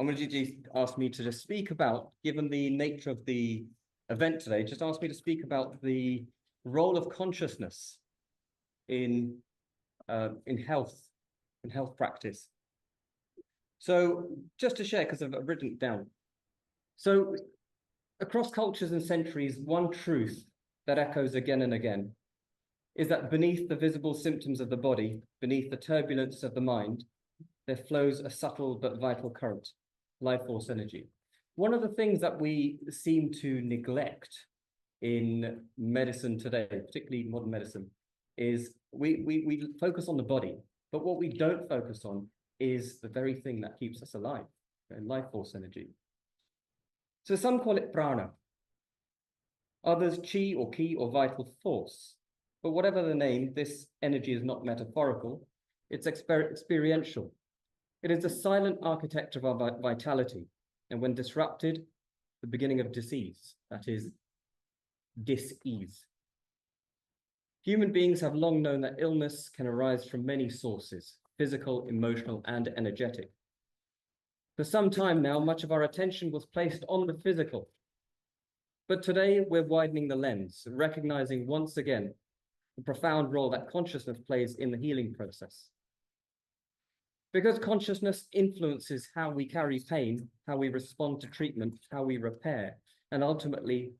Amarjit asked me to just speak about, given the nature of the event today, just asked me to speak about the role of consciousness in health, in health practice. So just to share, because I've written it down. So across cultures and centuries, one truth that echoes again and again is that beneath the visible symptoms of the body, beneath the turbulence of the mind, there flows a subtle but vital current, life force energy. One of the things that we seem to neglect in medicine today, particularly modern medicine, is we focus on the body, but what we don't focus on is the very thing that keeps us alive, life force energy. So some call it prana, others chi or ki or vital force. But whatever the name, this energy is not metaphorical, it's experiential. It is the silent architect of our vitality, and when disrupted, the beginning of disease, that is, dis-ease. Human beings have long known that illness can arise from many sources, physical, emotional, and energetic. For some time now, much of our attention was placed on the physical. But today, we're widening the lens, recognizing once again the profound role that consciousness plays in the healing process. Because consciousness influences how we carry pain, how we respond to treatment, how we repair, and ultimately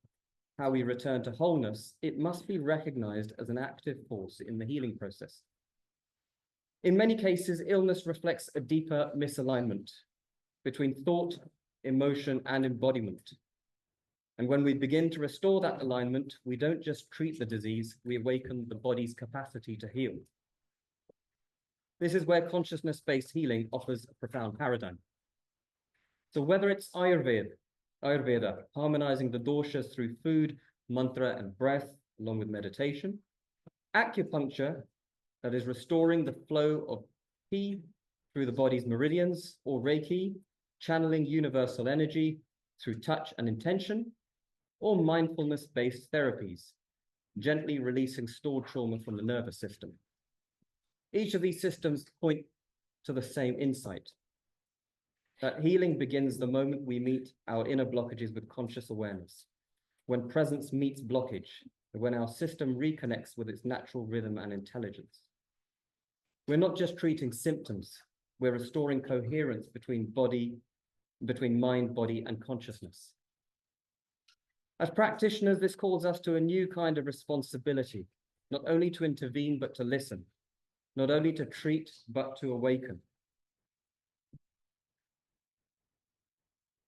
how we return to wholeness, it must be recognized as an active force in the healing process. In many cases, illness reflects a deeper misalignment between thought, emotion, and embodiment. And when we begin to restore that alignment, we don't just treat the disease, we awaken the body's capacity to heal. This is where consciousness-based healing offers a profound paradigm. So whether it's Ayurveda, harmonizing the doshas through food, mantra, and breath, along with meditation, acupuncture, that is restoring the flow of Qi through the body's meridians, or Reiki, channeling universal energy through touch and intention, or mindfulness-based therapies, gently releasing stored trauma from the nervous system. Each of these systems point to the same insight, that healing begins the moment we meet our inner blockages with conscious awareness, when presence meets blockage, and when our system reconnects with its natural rhythm and intelligence. We're not just treating symptoms, we're restoring coherence between mind, body, and consciousness. As practitioners, this calls us to a new kind of responsibility, not only to intervene, but to listen, not only to treat, but to awaken.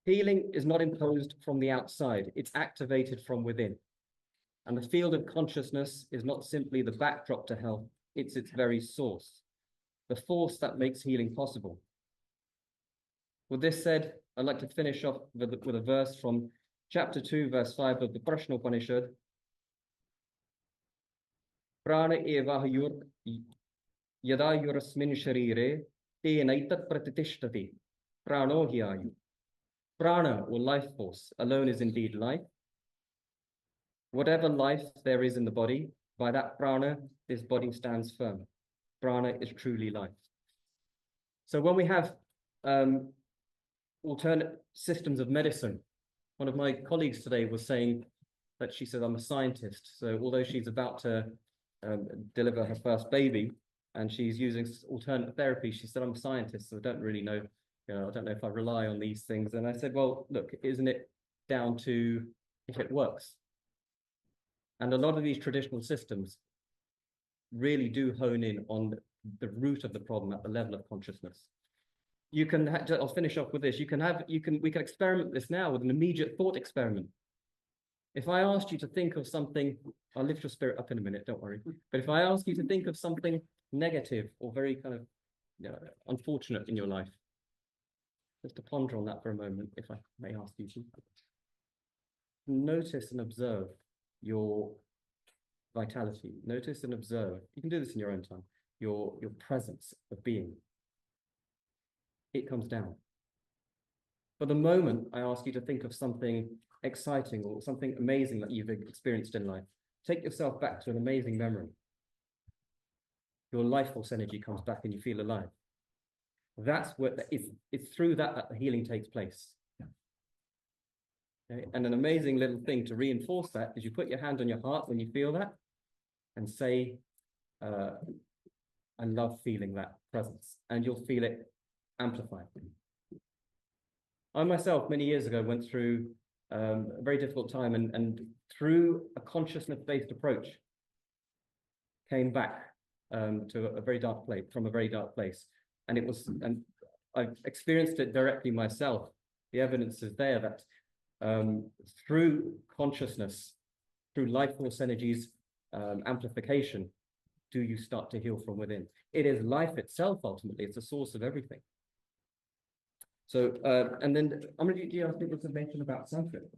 Healing is not imposed from the outside, it's activated from within. And the field of consciousness is not simply the backdrop to health, it's its very source, the force that makes healing possible. With this said, I'd like to finish off with a verse from chapter 2, verse 5 of the Prashna Upanishad. Prana evahayur yada yurasmin sharire te naitat pratitishtati prano hyayu. Prana, or life force, alone is indeed life. Whatever life there is in the body, by that prana, this body stands firm. Prana is truly life. So when we have alternate systems of medicine, one of my colleagues today was saying that she said, I'm a scientist. So although she's about to deliver her first baby and she's using alternate therapy, she said, I'm a scientist, so I don't really know. I don't know if I rely on these things. And I said, well, look, isn't it down to if it works? And a lot of these traditional systems really do hone in on the root of the problem at the level of consciousness. You can, I'll finish off with this. We can experiment this now with an immediate thought experiment. If I asked you to think of something, I'll lift your spirit up in a minute, don't worry. But if I ask you to think of something negative or very kind of unfortunate in your life, just to ponder on that for a moment, if I may ask you to. Notice and observe your vitality. Notice and observe. You can do this in your own time. Your presence of being. It comes down. For the moment, I ask you to think of something exciting or something amazing that you've experienced in life. Take yourself back to an amazing memory. Your life force energy comes back and you feel alive. That's what it's through that the healing takes place. Okay? And an amazing little thing to reinforce that is you put your hand on your heart when you feel that and say, I love feeling that presence, and you'll feel it amplified. I myself, many years ago, went through a very difficult time, and through a consciousness-based approach, came back to a very dark place, from a very dark place. And I've experienced it directly myself. The evidence is there that through consciousness, through life force energies, amplification, do you start to heal from within. It is life itself, ultimately. It's the source of everything. So, and then, do you have people to mention about Sanskrit?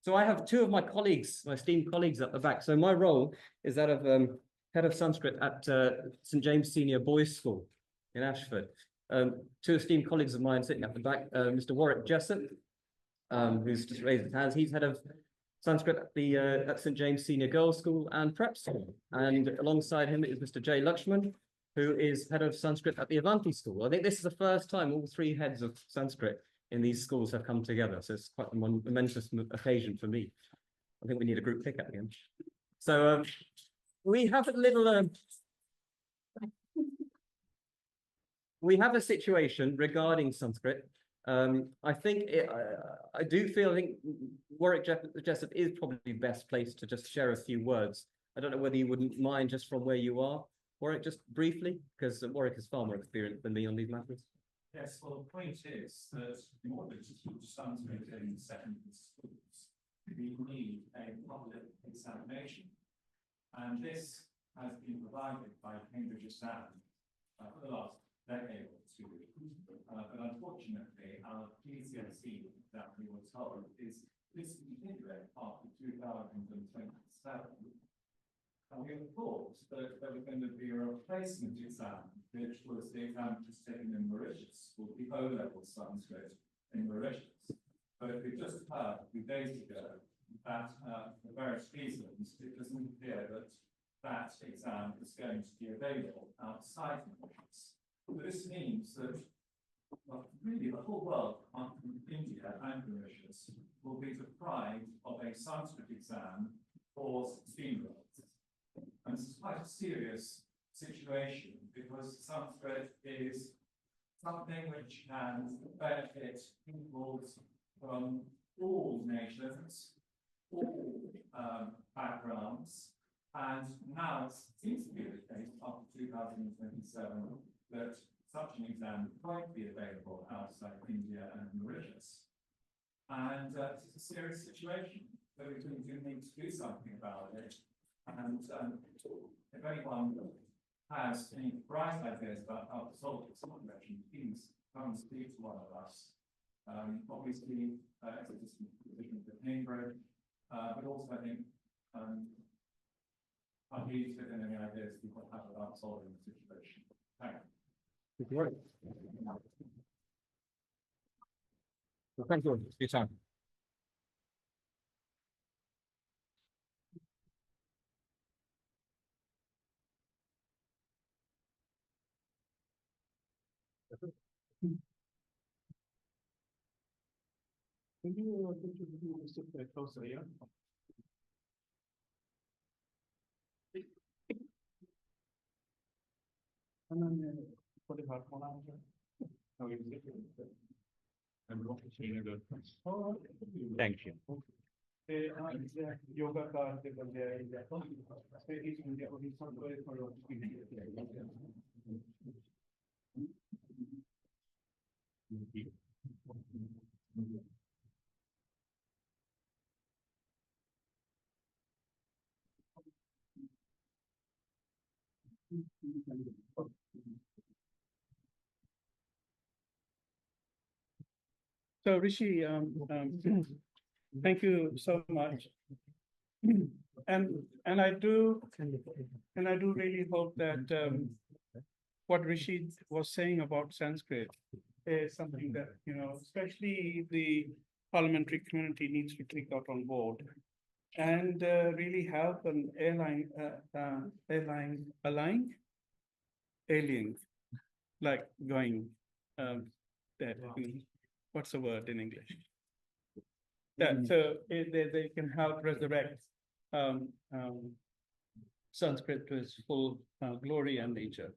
So I have two of my colleagues, my esteemed colleagues at the back. So my role is that of head of Sanskrit at St. James Senior Boys School in Ashford. Two esteemed colleagues of mine sitting at the back, Mr. Warwick Jessup, who's just raised his hands. He's head of Sanskrit at the at St. James Senior Girls School and Prep School. And alongside him is Mr. Jay Lakshman, who is head of Sanskrit at the Avanti School. I think this is the first time all three heads of Sanskrit in these schools have come together. So it's quite a momentous occasion for me. I think we need a group pickup again. So we have a little, we have a situation regarding Sanskrit. I think I think Warwick Jessup is probably best placed to just share a few words. I don't know whether you wouldn't mind just from where you are, Warwick, just briefly, because Warwick is far more experienced than me on these matters. Yes, well, the point is that in order to teach Sanskrit in secondary schools, we need a public examination. And this has been provided by Cambridge Exam for the last decade or two. But unfortunately, our GCSE that we were told is discontinued after 2027. And we thought that there was going to be a replacement exam, which was the exam just taken in Mauritius, called the O-level Sanskrit in Mauritius. But we just heard a few days ago that for various reasons, it doesn't appear that that exam is going to be available outside Mauritius. So this means that really the whole world, apart from India and Mauritius, will be deprived of a Sanskrit exam for 16-year-olds. And this is quite a serious situation because Sanskrit is something which can benefit peoples from all nations, all backgrounds, and now it seems to be the case after 2027 that such an exam might be available outside India and Mauritius. And it's a serious situation, so we do need to do something about it. And if anyone has any bright ideas about how to solve this situation, please come and speak to one of us. Obviously, it's a distant position for Cambridge, but also I think I'd be interested in any ideas people have about solving the situation. Thank you. Great. Well, thank you for your time. Can you sit closer, yeah? And then put it back on. Thank you. Yoga card, So Rishi, thank you so much. And I do really hope that what Rishi was saying about Sanskrit is something that, you know, especially the parliamentary community needs to take out on board and really help an allying like going, that, what's the word in English? That, so they can help resurrect, Sanskrit to its full glory and nature.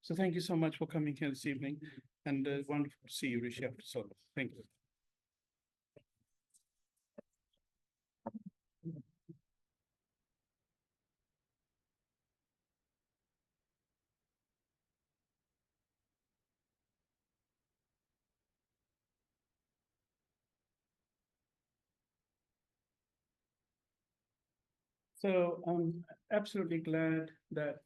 So thank you so much for coming here this evening, and wonderful to see you, Rishi, after so long. Thank you. So I'm absolutely glad that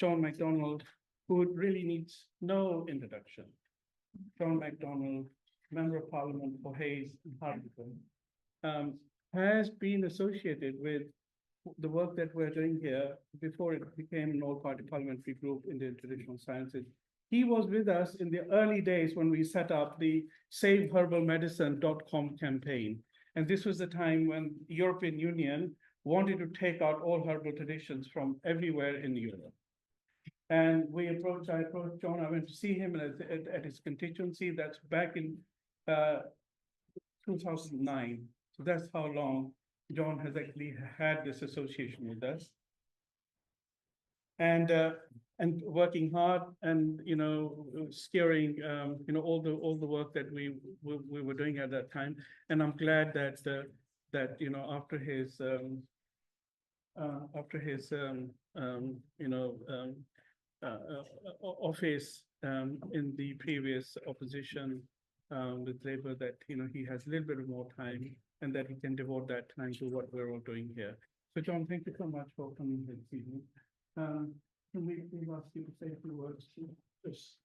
John MacDonald, who really needs no introduction, John MacDonald, Member of Parliament for Hayes and Hartlepool, has been associated with the work that we're doing here before it became an all-party parliamentary group in the traditional sciences. He was with us in the early days when we set up the SaveHerbalMedicine.com campaign. And this was the time when the European Union wanted to take out all herbal traditions from everywhere in Europe. And I approached John, I went to see him at his constituency. That's back in 2009. So that's how long John has actually had this association with us. And working hard and, steering, all the work that we were doing at that time. And I'm glad that, after his office in the previous opposition with Labour, that he has a little bit more time and that he can devote that time to what we're all doing here. So John, thank you so much for coming here this evening. Can we please ask you to say a few words to this?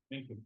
Thank you.